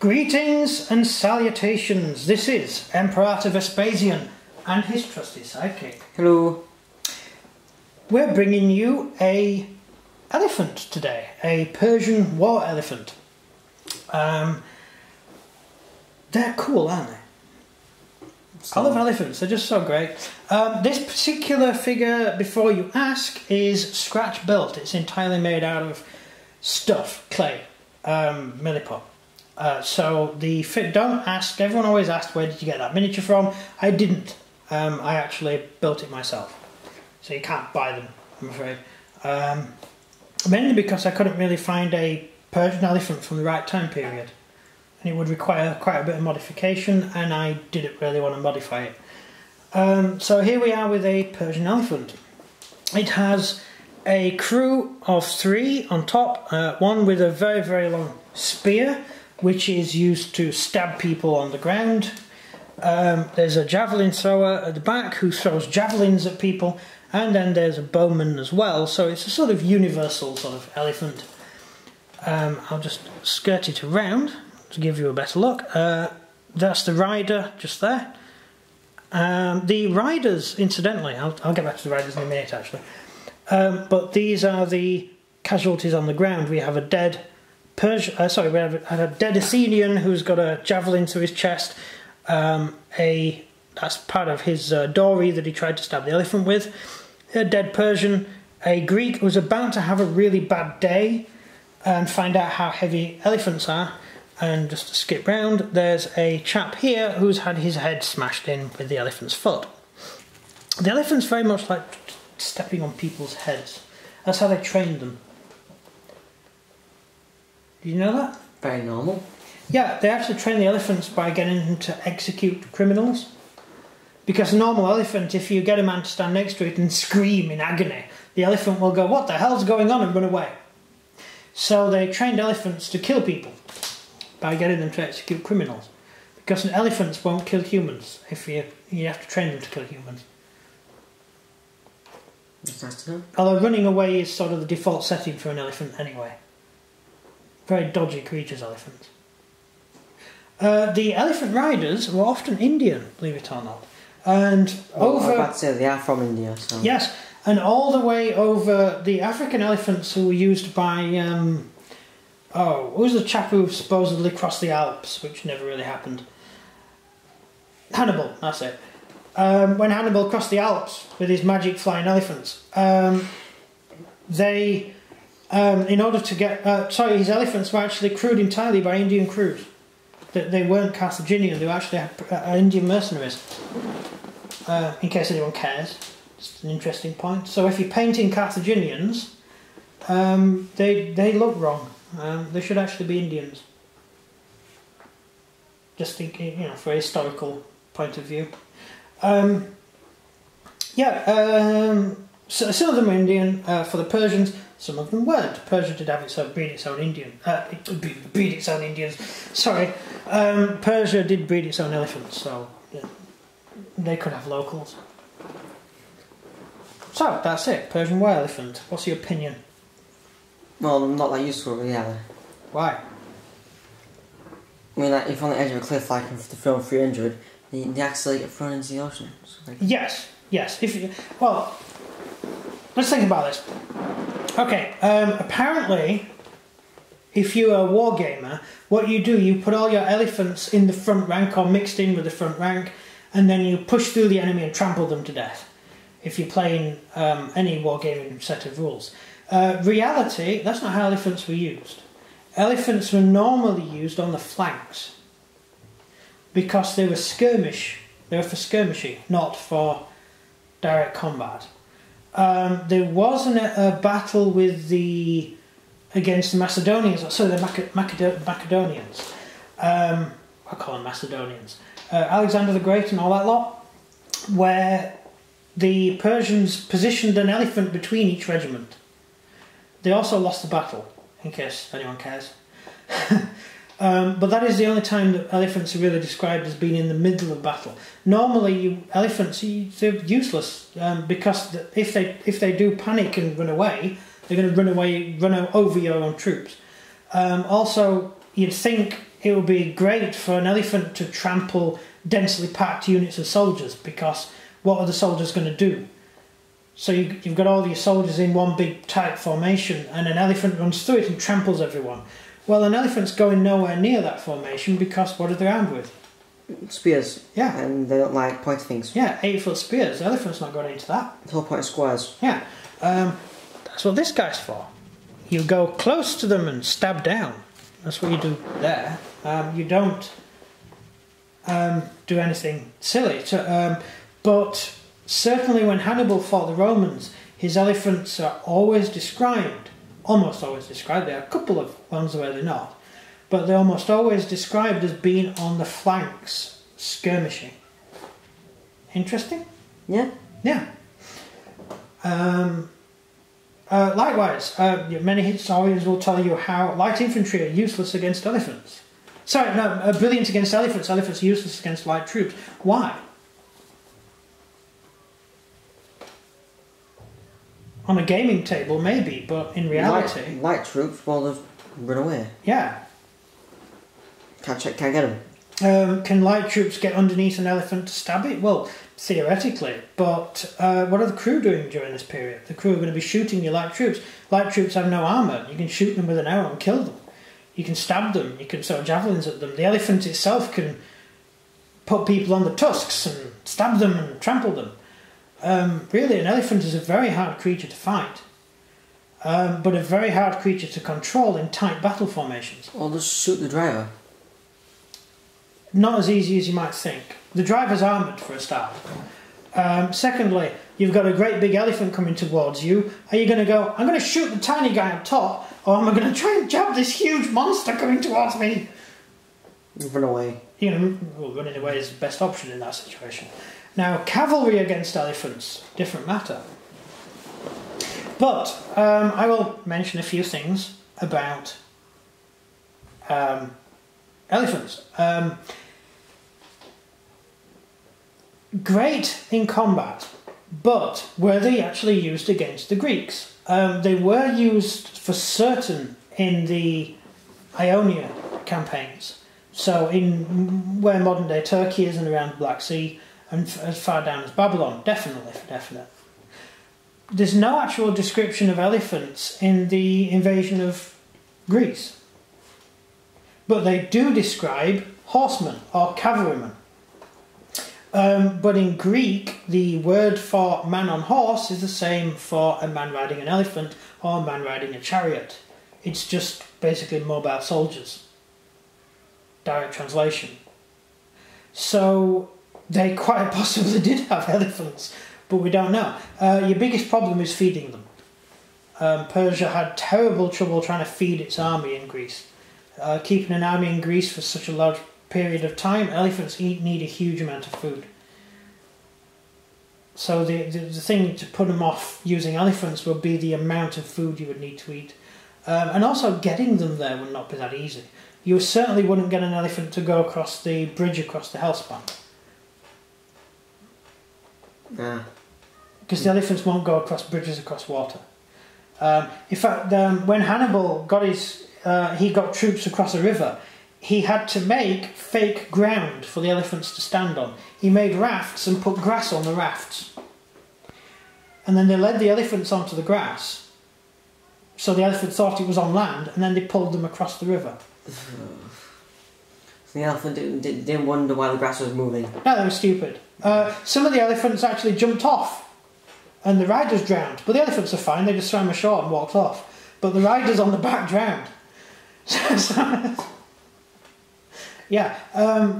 Greetings and salutations. This is Imperator Vespasian and his trusty sidekick. Hello. We're bringing you a elephant today, a Persian war elephant. They're cool, aren't they? I love elephants, they're just so great. This particular figure, before you ask, is scratch built. It's entirely made out of stuff, clay, milliput. So don't ask, everyone always asks, where did you get that miniature from? I didn't. I actually built it myself. So you can't buy them, I'm afraid. Mainly because I couldn't really find a Persian elephant from the right time period. And it would require quite a bit of modification, and I didn't really want to modify it. So here we are with a Persian elephant. It has a crew of 3 on top, one with a very, very long spear, which is used to stab people on the ground. There's a javelin thrower at the back who throws javelins at people, and then there's a bowman as well, so it's a sort of universal sort of elephant. I'll just skirt it around to give you a better look. That's the rider just there. The riders, incidentally, I'll get back to the riders in a minute actually, but these are the casualties on the ground. We have a dead we have a dead Athenian who's got a javelin through his chest. That's part of his dory that he tried to stab the elephant with. A dead Persian, a Greek who was about to have a really bad day and find out how heavy elephants are. And just to skip round, there's a chap here who's had his head smashed in with the elephant's foot. The elephants very much like stepping on people's heads. That's how they trained them. Did you know that? Very normal. Yeah, they actually train the elephants by getting them to execute criminals. Because a normal elephant, if you get a man to stand next to it and scream in agony, the elephant will go, "What the hell's going on?" and run away. So they trained elephants to kill people by getting them to execute criminals. Because elephants won't kill humans if you have to train them to kill humans. That's nice to know. Although running away is sort of the default setting for an elephant anyway. Very dodgy creatures, elephants. The elephant riders were often Indian, believe it or not. And I was about to say they are from India. So. Yes, and all the way over the African elephants who were used by who was the chap who supposedly crossed the Alps, which never really happened? Hannibal, that's it. When Hannibal crossed the Alps with his magic flying elephants, in order to get... his elephants were actually crewed entirely by Indian crews. They weren't Carthaginian, they were actually Indian mercenaries. In case anyone cares, just an interesting point. So if you're painting Carthaginians, they look wrong. They should actually be Indians. Just thinking, for a historical point of view. So some of them were Indian for the Persians. Some of them weren't. Persia did have breed its own Indians. Sorry, Persia did breed its own elephants, so yeah, they could have locals. So that's it. Persian war elephant. What's your opinion? Well, not that useful, really, are they? Why? I mean, like, if you're on the edge of a cliff, like in the film 300, they actually get thrown into the ocean. So, like... Yes. Let's think about this. Okay, apparently, if you're a wargamer, what you do, you put all your elephants in the front rank or mixed in with the front rank, and then you push through the enemy and trample them to death. If you're playing any wargaming set of rules. Reality, that's not how elephants were used. Elephants were normally used on the flanks because they were skirmish. They were for skirmishing, not for direct combat. There wasn't a battle against the Macedonians, the Macedonians. I call them Macedonians. Alexander the Great and all that lot, where the Persians positioned an elephant between each regiment. They also lost the battle, in case anyone cares. But that is the only time that elephants are really described as being in the middle of battle. Normally, elephants, they're useless because if they do panic and run away, they're going to run over your own troops. Also, you'd think it would be great for an elephant to trample densely packed units of soldiers, because what are the soldiers going to do? So you've got all your soldiers in one big tight formation, and an elephant runs through it and tramples everyone. Well, an elephant's going nowhere near that formation, because what are they armed with? Spears. Yeah. And they don't like pointy things. Yeah, 8-foot spears. The elephant's not going into that. The whole point of squares. Yeah. That's what this guy's for. You go close to them and stab down. That's what you do there. You don't do anything silly. But certainly when Hannibal fought the Romans, his elephants are always described, almost always described, there are a couple of ones where they're not, but they're almost always described as being on the flanks, skirmishing. Interesting? Yeah. Yeah. Likewise, many historians will tell you how light infantry are useless against elephants. Sorry, no, brilliant against elephants. Elephants are useless against light troops. Why? On a gaming table, maybe, but in reality... Light troops, well, they've run away. Yeah. Can't get them. Can light troops get underneath an elephant to stab it? Well, theoretically, but what are the crew doing during this period? The crew are going to be shooting your light troops. Light troops have no armour. You can shoot them with an arrow and kill them. You can stab them. You can throw javelins at them. The elephant itself can put people on the tusks and stab them and trample them. Really, an elephant is a very hard creature to fight, but a very hard creature to control in tight battle formations. Or just shoot the driver. Not as easy as you might think. The driver's armoured for a start. Secondly, you've got a great big elephant coming towards you. Are you going to go, I'm going to shoot the tiny guy up top, or am I going to try and jab this huge monster coming towards me? Run away. Running away is the best option in that situation. Now, cavalry against elephants, different matter. But I will mention a few things about elephants. Great in combat, but were they actually used against the Greeks? They were used for certain in the Ionia campaigns. So in where modern day Turkey is and around the Black Sea, and as far down as Babylon, definitely, for definite. There's no actual description of elephants in the invasion of Greece. But they do describe horsemen or cavalrymen. But in Greek, the word for man on horse is the same for a man riding an elephant or a man riding a chariot. It's just basically mobile soldiers. Direct translation. So they quite possibly did have elephants, but we don't know. Your biggest problem is feeding them. Persia had terrible trouble trying to feed its army in Greece. Keeping an army in Greece for such a large period of time, elephants need a huge amount of food. So the thing to put them off using elephants would be the amount of food you would need to eat. And also getting them there would not be that easy. You certainly wouldn't get an elephant to go across the bridge across the Hellespont. Yeah. Because the elephants won't go across bridges across water. In fact, when Hannibal got he got troops across a river, he had to make fake ground for the elephants to stand on. He made rafts and put grass on the rafts. And then they led the elephants onto the grass. So the elephant thought it was on land, and then they pulled them across the river. So the elephant didn't wonder why the grass was moving. No, they were stupid. Some of the elephants actually jumped off, and the riders drowned. But the elephants are fine, they just swam ashore and walked off. But the riders on the back drowned.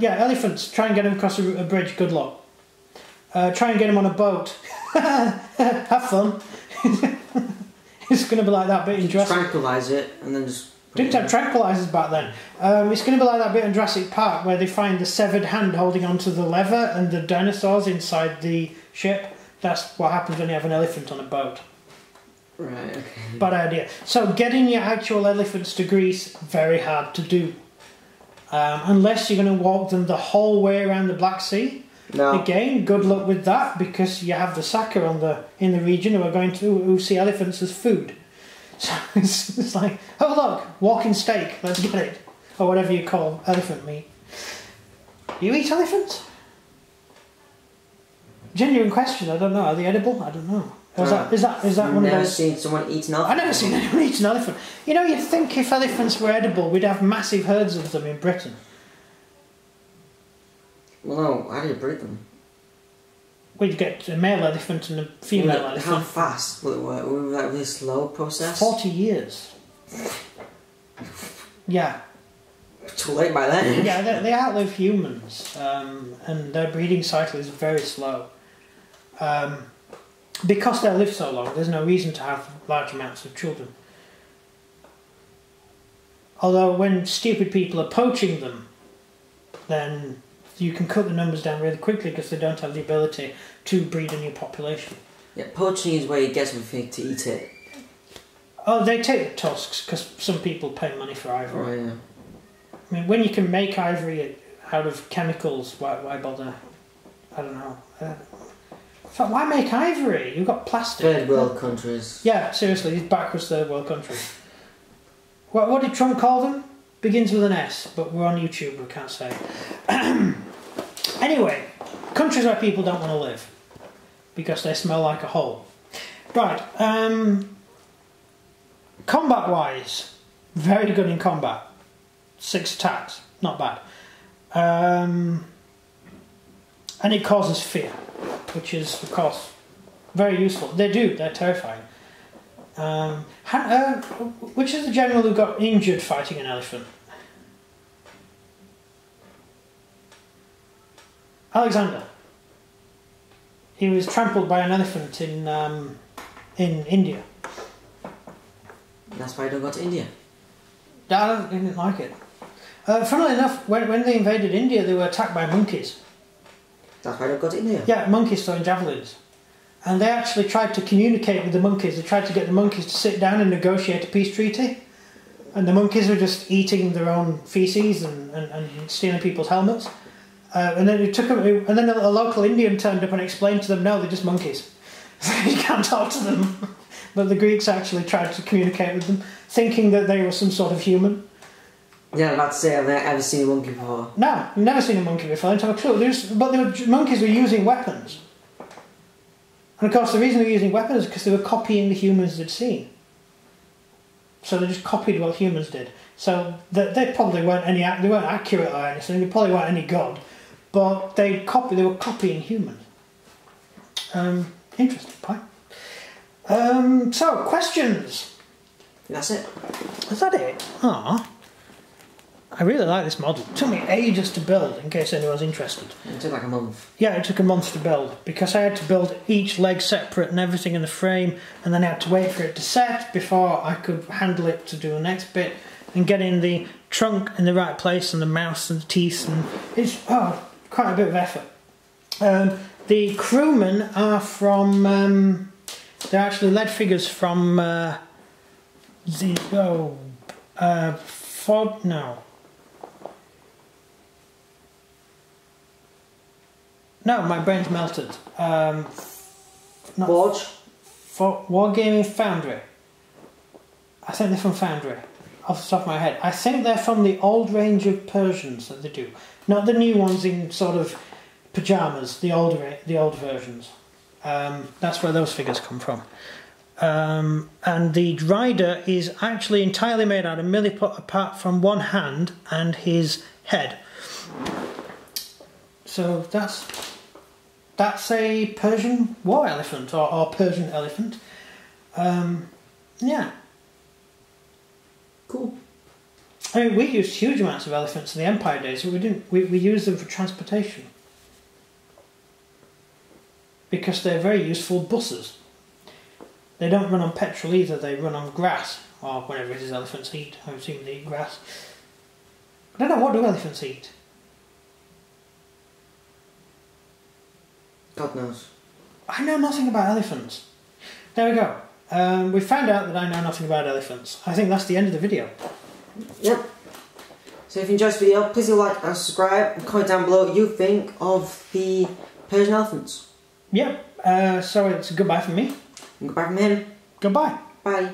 Elephants, try and get them across a bridge, good luck. Try and get them on a boat. Have fun. It's going to be like that bit in Jurassic Park. Tranquilise it and then just... Didn't have tranquilizers back then. It's going to be like that bit in Jurassic Park where they find the severed hand holding onto the lever and the dinosaurs inside the ship. That's what happens when you have an elephant on a boat. Right, okay. Bad idea. So getting your actual elephants to Greece, very hard to do. Unless you're going to walk them the whole way around the Black Sea. No. Again, good luck with that, because you have the Saka in the region who see elephants as food. So it's like, oh look, walking steak, let's get it. or whatever you call elephant meat. Do you eat elephants? Genuine question. I don't know. Are they edible? I don't know. Is that one of those? Never seen someone eat an elephant. I've never seen anyone eat an elephant. You know, you'd think if elephants were edible, we'd have massive herds of them in Britain. Well, no. How do you breed them? We'd get a male elephant and a female elephant. How fast will it work? Will it be like a really slow process? 40 years. Yeah. Too late by then. Yeah, they outlive humans, and their breeding cycle is very slow. Because they live so long, there's no reason to have large amounts of children. Although when stupid people are poaching them, then you can cut the numbers down really quickly because they don't have the ability to breed a new population. Yeah, poaching is where you get something to eat it. Oh, they take the tusks because some people pay money for ivory. Oh, yeah. I mean, when you can make ivory out of chemicals, why bother? I don't know. So why make ivory? You've got plastic. Third world countries. Yeah, seriously, these backwards third world countries. What did Trump call them? Begins with an S, but we're on YouTube, we can't say. Anyway, countries where people don't want to live because they smell like a hole. Right, combat-wise, very good in combat. 6 attacks, not bad. And it causes fear, which is, of course, very useful. They're terrifying. Which is the general who got injured fighting an elephant? Alexander. He was trampled by an elephant in India. That's why I don't go to India. I didn't like it. Funnily enough, when they invaded India, they were attacked by monkeys. That's why I don't go to India. Yeah, monkeys throwing javelins. And they actually tried to communicate with the monkeys. They tried to get the monkeys to sit down and negotiate a peace treaty. And the monkeys were just eating their own feces and stealing people's helmets. And then it took them, and then a local Indian turned up and explained to them, no, they're just monkeys. You can't talk to them. But the Greeks actually tried to communicate with them, thinking that they were some sort of human. Yeah, I'm about to say, I've never seen a monkey before. No, I've never seen a monkey before. I didn't have a clue. But monkeys were using weapons. And of course, the reason they were using weapons is because they were copying the humans they'd seen. So they just copied what humans did. So they probably weren't they weren't accurate or anything. They probably weren't any god, but they were copying humans. Interesting point. So questions. That's it. Is that it? Ah. I really like this model. It took me ages to build, in case anyone's interested. It took like a month. Yeah, it took a month to build, because I had to build each leg separate and everything in the frame, and then I had to wait for it to set before I could handle it to do the next bit, and get in the trunk in the right place, and the mouth and the teeth, and it's quite a bit of effort. The crewmen are from, they're actually lead figures from No, my brain's melted. Forge? Wargaming Foundry. I think they're from Foundry, off the top of my head. I think they're from the old range of Persians that they do. Not the new ones in sort of pyjamas, the old versions. That's where those figures come from. And the rider is actually entirely made out of milliput apart from one hand and his head. So that's a Persian war elephant or Persian elephant. Yeah. Cool. I mean, we used huge amounts of elephants in the Empire days, but we didn't. We used them for transportation because they're very useful buses. They don't run on petrol either. They run on grass or whatever it is elephants eat. I assume they eat grass. I don't know, what do elephants eat? God knows. I know nothing about elephants. There we go. We found out that I know nothing about elephants. I think that's the end of the video. Yep. So if you enjoyed this video, please do like and subscribe and comment down below what you think of the Persian elephants. Yep. So it's goodbye from me. And goodbye from him. Goodbye. Bye.